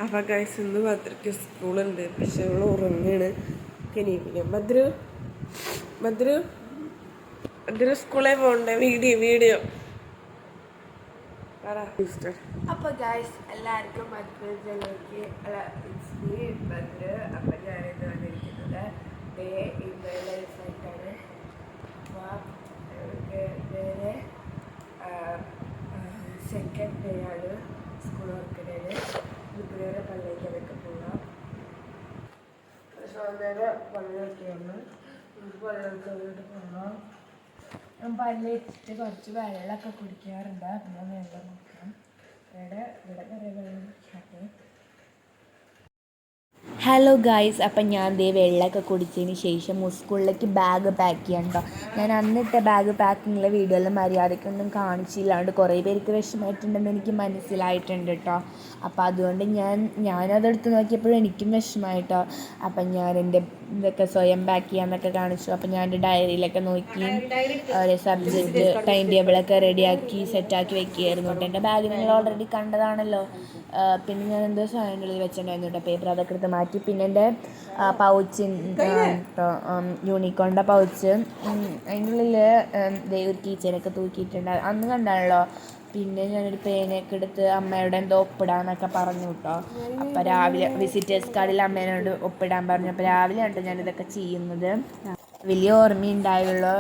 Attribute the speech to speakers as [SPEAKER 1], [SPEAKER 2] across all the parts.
[SPEAKER 1] അപ്പം ഗൈസ് ഇന്ന് ഭദ്രയ്ക്ക് സ്കൂളുണ്ട്. പക്ഷെ അവൾ ഉറങ്ങാണ്. കനീപ്പിക്കാം. ഭദ്രു ഭദ്രു ഭദ്രു സ്കൂളിൽ പോകണ്ടേ? വീഡിയോ
[SPEAKER 2] അപ്പൊ ഗൈസ് എല്ലാവർക്കും ഭദ്രയിലേക്ക് ഭദ്ര. അപ്പൊ ഞാനിത് വന്നിരിക്കുന്നത് ഡേ ഇൻ മൈ ലൈഫായിട്ടാണ്. വേറെ സെക്കൻഡ് ഡേ ആണ് സ്കൂൾ വർക്കിടയിൽ. ഇതുവരെ പള്ളിയിലേക്ക് പോകാം. നേരെ പള്ളിയിലേക്ക് വന്ന് പള്ളിയിലേക്ക് പോകാം. ഞാൻ പല്ല് വെച്ചിട്ട് കുറച്ച് വെള്ളമൊക്കെ കുടിക്കാറുണ്ട്. പിന്നെ വെള്ളം കുടിക്കാം. ഇവിടെ കുറേ വെള്ളം കുടിക്കാറ്.
[SPEAKER 3] ഹലോ ഗായ്സ്, അപ്പം ഞാൻ വെള്ളമൊക്കെ കുടിച്ചതിന് ശേഷം സ്കൂളിലേക്ക് ബാഗ് പാക്ക് ചെയ്യാൻ കേട്ടോ. ഞാൻ അന്നിട്ട് ബാഗ് പാക്കിങ്ങിലെ വീഡിയോയിൽ മര്യാദയ്ക്കൊന്നും കാണിച്ചില്ലാണ്ട് കുറേ പേർക്ക് വിഷമമായിട്ടുണ്ടെന്ന് എനിക്ക് മനസ്സിലായിട്ടുണ്ട് കേട്ടോ. അപ്പോൾ അതുകൊണ്ട് ഞാനതെടുത്ത് നോക്കിയപ്പോഴും എനിക്കും വിഷമമായിട്ടോ. അപ്പം ഞാൻ എൻ്റെ ഇതൊക്കെ സ്വയം പാക്ക് ചെയ്യാമെന്നൊക്കെ കാണിച്ചു. അപ്പം ഞാൻ എൻ്റെ ഡയറിയിലൊക്കെ നോക്കി ഓരോ സബ്ജക്റ്റ് ടൈം ടേബിളൊക്കെ റെഡിയാക്കി സെറ്റാക്കി വെക്കുകയായിരുന്നു കേട്ടോ. എൻ്റെ ബാഗ് നിങ്ങൾ ഓൾറെഡി കണ്ടതാണല്ലോ. പിന്നെ ഞാൻ എന്തോ സാധനങ്ങളിൽ വെച്ചിട്ടുണ്ടായിരുന്നു കേട്ടോ. പേപ്പർ അതൊക്കെ എടുത്ത് മാറ്റി. പിന്നെ എൻ്റെ പൗച്ച് കേട്ടോ, യൂണിക്കോണിൻ്റെ പൗച്ച്. അതിൻ്റെ ഉള്ളിൽ ഒരു കീച്ചേനൊക്കെ തൂക്കിയിട്ടുണ്ട്. അന്ന് കണ്ടാണല്ലോ. പിന്നെ ഞാനൊരു പേനയൊക്കെ എടുത്ത് അമ്മയോട് എന്തോ ഒപ്പിടാന്നൊക്കെ പറഞ്ഞു കേട്ടോ. അപ്പോൾ രാവിലെ വിസിറ്റേഴ്സ് കാർഡിൽ അമ്മേനോട് ഒപ്പിടാൻ പറഞ്ഞു. അപ്പോൾ രാവിലെ ഉണ്ട് ഞാനിതൊക്കെ ചെയ്യുന്നത്. വലിയ ഓർമ്മയുണ്ടായുള്ളൂ.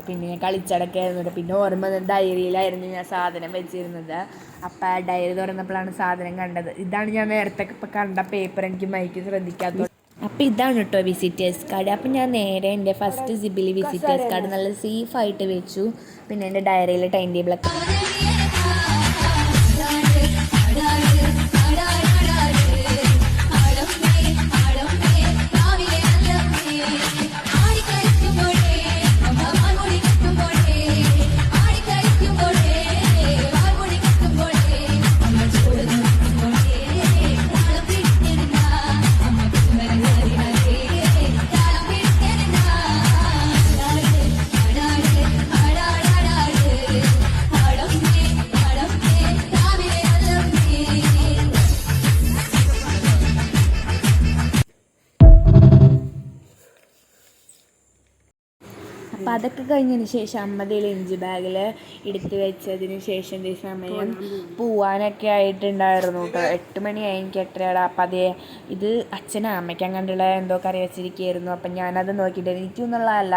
[SPEAKER 3] പിന്നെ ഞാൻ കളിച്ചടക്കായിരുന്നു. പിന്നെ ഓർമ്മ ഡയറിയിലായിരുന്നു ഞാൻ സാധനം വെച്ചിരുന്നത്. അപ്പം ആ ഡയറി തുറന്നപ്പോഴാണ് സാധനം കണ്ടത്. ഇതാണ് ഞാൻ നേരത്തെ ഇപ്പം കണ്ട പേപ്പർ. എനിക്ക് മൈക്ക് ശ്രദ്ധിക്കാത്തത്. അപ്പോൾ ഇതാണ് കേട്ടോ വിസിറ്റേഴ്സ് കാർഡ്. അപ്പം ഞാൻ നേരെ എൻ്റെ ഫസ്റ്റ് സിബിലി വിസിറ്റേഴ്സ് കാർഡ് നല്ല സേഫായിട്ട് വെച്ചു. പിന്നെ എൻ്റെ ഡയറിയിലെ ടൈം ടേബിളൊക്കെ അപ്പം അതൊക്കെ കഴിഞ്ഞതിന് ശേഷം അമ്മയുടെ ലഞ്ച് ബാഗിൽ എടുത്ത് വെച്ചതിന് ശേഷം സമയം പോവാനൊക്കെ ആയിട്ടുണ്ടായിരുന്നു കേട്ടോ. 8 മണിയായി. എനിക്ക് 8:30. അപ്പം ഇത് അച്ഛനും അമ്മയ്ക്കും കണ്ടുള്ള എന്തോ കറി വെച്ചിരിക്കുകയായിരുന്നു. അപ്പം ഞാനത് നോക്കിയിട്ട് എനിക്കൊന്നുള്ളതല്ല.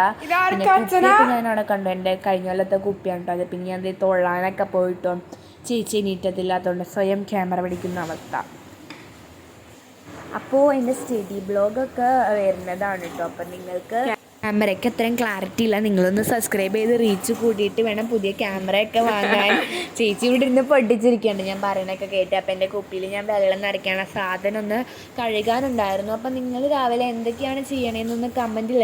[SPEAKER 3] പിന്നെ കുപ്പിയൊക്കെ ഞാൻ അവിടെ കണ്ടു. എൻ്റെ കഴിഞ്ഞ കൊല്ലത്തെ കുപ്പിയാണ് കേട്ടോ അത്. പിന്നെ ഞാൻ തൊള്ളാനൊക്കെ പോയിട്ടോ ചേച്ചി എണീറ്റത്തില്ലാത്തതുകൊണ്ട് സ്വയം ക്യാമറ പിടിക്കുന്ന അവസ്ഥ. അപ്പോൾ എൻ്റെ സ്റ്റഡി ബ്ലോഗൊക്കെ വരുന്നതാണ് കേട്ടോ. അപ്പം നിങ്ങൾക്ക് ക്യാമറയ്ക്ക് അത്രയും ക്ലാരിറ്റി ഇല്ല. നിങ്ങളൊന്ന് സബ്സ്ക്രൈബ് ചെയ്ത് റീച്ച് കൂട്ടിയിട്ട് വേണം പുതിയ ക്യാമറയൊക്കെ വാങ്ങാൻ. ചേച്ചി ഇവിടെ ഇരുന്ന് പൊട്ടിച്ചിരിക്കുകയുണ്ട് ഞാൻ പറയണൊക്കെ കേട്ട്. അപ്പം എൻ്റെ കുപ്പിയിൽ ഞാൻ വെള്ളം നിറയ്ക്കാനുള്ള സാധനം ഒന്ന് കഴുകാനുണ്ടായിരുന്നു. അപ്പം നിങ്ങൾ രാവിലെ എന്തൊക്കെയാണ് ചെയ്യണതെന്നൊന്ന് കമൻറ്റിൽ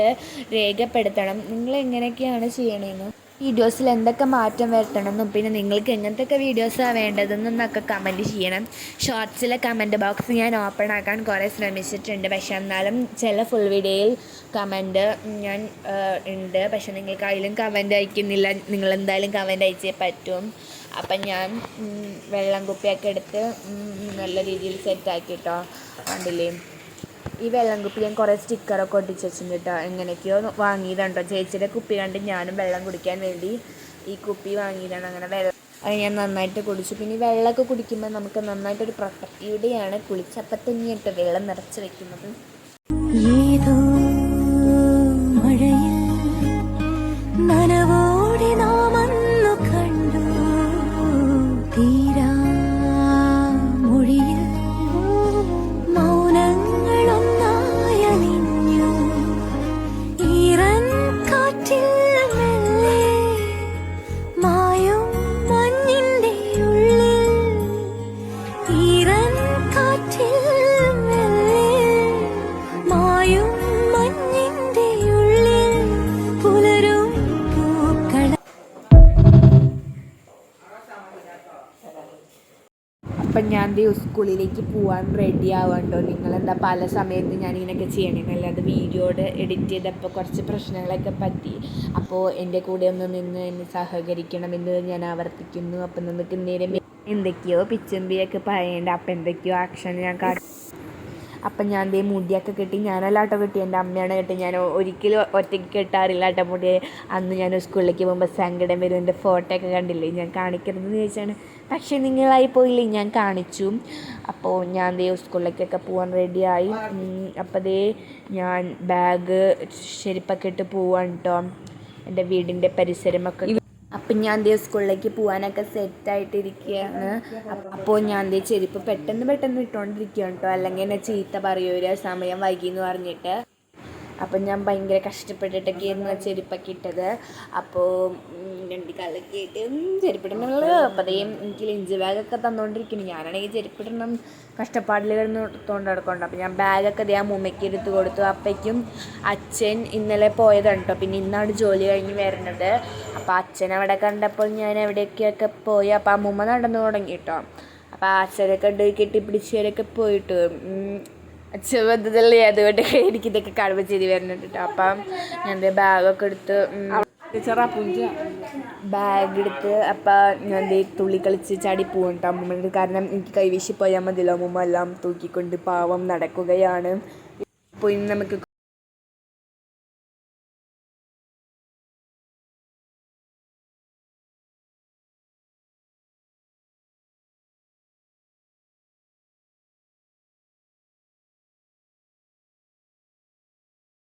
[SPEAKER 3] രേഖപ്പെടുത്തണം. നിങ്ങൾ എങ്ങനെയൊക്കെയാണ് ചെയ്യണതെന്ന്, വീഡിയോസിൽ എന്തൊക്കെ മാറ്റം വരുത്തണമെന്നും പിന്നെ നിങ്ങൾക്ക് എങ്ങനത്തെയൊക്കെ വീഡിയോസാണ് വേണ്ടതെന്നൊക്കെ കമൻറ്റ് ചെയ്യണം. ഷോർട്സിലെ കമൻറ്റ് ബോക്സ് ഞാൻ ഓപ്പൺ ആക്കാൻ കുറേ ശ്രമിച്ചിട്ടുണ്ട്. പക്ഷേ എന്നാലും ചില ഫുൾ വീഡിയോയിൽ കമൻറ്റ് ഞാൻ ഉണ്ട്. പക്ഷെ നിങ്ങൾക്ക് അതിലും കമൻറ്റ് അയക്കുന്നില്ല. നിങ്ങളെന്തായാലും കമൻറ്റ് അയച്ചേ പറ്റും. അപ്പം ഞാൻ വെള്ളം കുപ്പിയൊക്കെ എടുത്ത് നല്ല രീതിയിൽ സെറ്റാക്കിട്ടോ. കണ്ടില്ലേ, ഈ വെള്ളം കുപ്പി ഞാൻ കുറേ സ്റ്റിക്കറൊക്കെ ഒട്ടിച്ച് വെച്ചിട്ടുണ്ട് കേട്ടോ. എങ്ങനെയൊക്കെയോ വാങ്ങിയതാണ് കേട്ടോ. ചേച്ചിയുടെ കുപ്പി കണ്ട് ഞാനും വെള്ളം കുടിക്കാൻ വേണ്ടി ഈ കുപ്പി വാങ്ങിയതാണ്. അങ്ങനെ വെള്ളം അത് ഞാൻ നന്നായിട്ട് കുടിച്ചു. പിന്നെ ഈ വെള്ളമൊക്കെ കുടിക്കുമ്പോൾ നമുക്ക് നന്നായിട്ടൊരു പ്രൊട്ടക്റ്റീവിടെയാണ് കുളിച്ചപ്പം തന്നെയായിട്ട് വെള്ളം നിറച്ച് വെക്കുന്നത്.
[SPEAKER 4] ഏതോ മഴയിൽ നനവോടെ നാം അന്നു കണ്ടു തീരാ മൊഴിയിൽ മൗനങ്ങളൊന്നായണിഞ്ഞു ഈറൻ കാറ്റിൽ മെല്ലെ മായും മഞ്ഞിൻ്റെ ഉള്ളിൽ ഈറൻ കാറ്റിൽ
[SPEAKER 3] അപ്പം ഞാൻ സ്കൂളിലേക്ക് പോകാൻ റെഡി ആവാണ്ടോ. നിങ്ങളെന്താ പല സമയത്ത് ഞാനിങ്ങനെയൊക്കെ ചെയ്യണമെന്നല്ല. അത് വീഡിയോയുടെ എഡിറ്റ് ചെയ്തപ്പോൾ കുറച്ച് പ്രശ്നങ്ങളൊക്കെ പറ്റി. അപ്പോൾ എൻ്റെ കൂടെ ഒന്ന് നിന്ന് എന്നെ സഹകരിക്കണമെന്ന് ഞാൻ ആവർത്തിക്കുന്നു. അപ്പം നമുക്ക് നേരെ എന്തൊക്കെയോ പിച്ചുമ്പിയൊക്കെ പറയണ്ട. അപ്പം എന്തൊക്കെയോ ആക്ഷൻ ഞാൻ അപ്പം ഞാൻ ദേ മുടിയൊക്കെ കെട്ടി. ഞാനല്ലാട്ടോ കെട്ടി, എൻ്റെ അമ്മയാണ് കെട്ടി. ഞാൻ ഒരിക്കലും ഒറ്റയ്ക്ക് കെട്ടാറില്ല കേട്ടോ മുടി. അന്ന് ഞാൻ സ്കൂളിലേക്ക് പോകുമ്പോൾ സങ്കടം വരും. എൻ്റെ ഫോട്ടോ ഒക്കെ കണ്ടില്ലേ, ഞാൻ കാണിക്കരുതെന്ന് ചോദിച്ചാണ്. പക്ഷേ നിങ്ങളായി പോയില്ലേ, ഞാൻ കാണിച്ചു. അപ്പോൾ ഞാൻ ദേ സ്കൂളിലേക്കൊക്കെ പോകാൻ റെഡിയായി. അപ്പോൾ ദേ ഞാൻ ബാഗ് ചെരുപ്പൊക്കെ ഇട്ട് പോവാണ് കേട്ടോ. എൻ്റെ വീടിൻ്റെ പരിസരമൊക്കെ. അപ്പം ഞാൻ ദേ സ്കൂളിലേക്ക് പോകാനൊക്കെ സെറ്റായിട്ടിരിക്കുകയാണ്. അപ്പോൾ ഞാൻ ദേ ചെരുപ്പ് പെട്ടെന്ന് ഇട്ടുകൊണ്ടിരിക്കുകയാണ് കേട്ടോ. അല്ലെങ്കിൽ എന്നെ ചീത്ത പറയൂല സമയം വൈകിയെന്ന് പറഞ്ഞിട്ട്. അപ്പം ഞാൻ ഭയങ്കര കഷ്ടപ്പെട്ടിട്ടൊക്കെയായിരുന്നു ചെരുപ്പൊക്കെ ഇട്ടത്. അപ്പോൾ രണ്ട് കാലൊക്കെ ആയിട്ട് ചെരുപ്പിടണമല്ലോ. അപ്പോൾ അതേ എനിക്ക് ലഞ്ച് ബാഗൊക്കെ തന്നുകൊണ്ടിരിക്കുന്നു. ഞാനാണെങ്കിൽ ചെരുപ്പിടണം കഷ്ടപ്പാടിൽ കിടന്നുകൊണ്ട് നടക്കുന്നുണ്ട്. അപ്പോൾ ഞാൻ ബാഗൊക്കെ അതേ അമ്മൂമ്മയ്ക്ക് എടുത്ത് കൊടുത്തു. അപ്പയ്ക്കും അച്ഛൻ ഇന്നലെ പോയതാണ് കേട്ടോ. പിന്നെ ഇന്നാണ് ജോലി കഴിഞ്ഞ് വരുന്നത്. അപ്പോൾ അച്ഛൻ അവിടെ കണ്ടപ്പോൾ ഞാൻ എവിടേക്കൊക്കെ പോയി. അപ്പോൾ അമ്മൂമ്മ നടന്നു തുടങ്ങി കേട്ടോ. അപ്പോൾ അച്ഛനൊക്കെ ഉണ്ട് കെട്ടിപ്പിടിച്ചവരൊക്കെ പോയിട്ട് അച്ഛബദ്ധതല്ലേ. അതുകൊണ്ട് എനിക്കിതൊക്കെ കാണുമ്പോൾ ചിരി വരുന്നുണ്ട് കേട്ടോ. അപ്പം ഞാൻ ബാഗൊക്കെ എടുത്ത് ബാഗ് എടുത്ത് അപ്പം ഞാൻ തുള്ളി കളിച്ച് ചാടി പോവും കേട്ടോ അമ്മൂമ്മ. കാരണം എനിക്ക് കൈവീശി പോയാൽ മതിയല്ലോ. അമ്മൂമ്മ എല്ലാം തൂക്കിക്കൊണ്ട് പാവം നടക്കുകയാണ്. അപ്പോൾ ഇന്ന് നമുക്ക്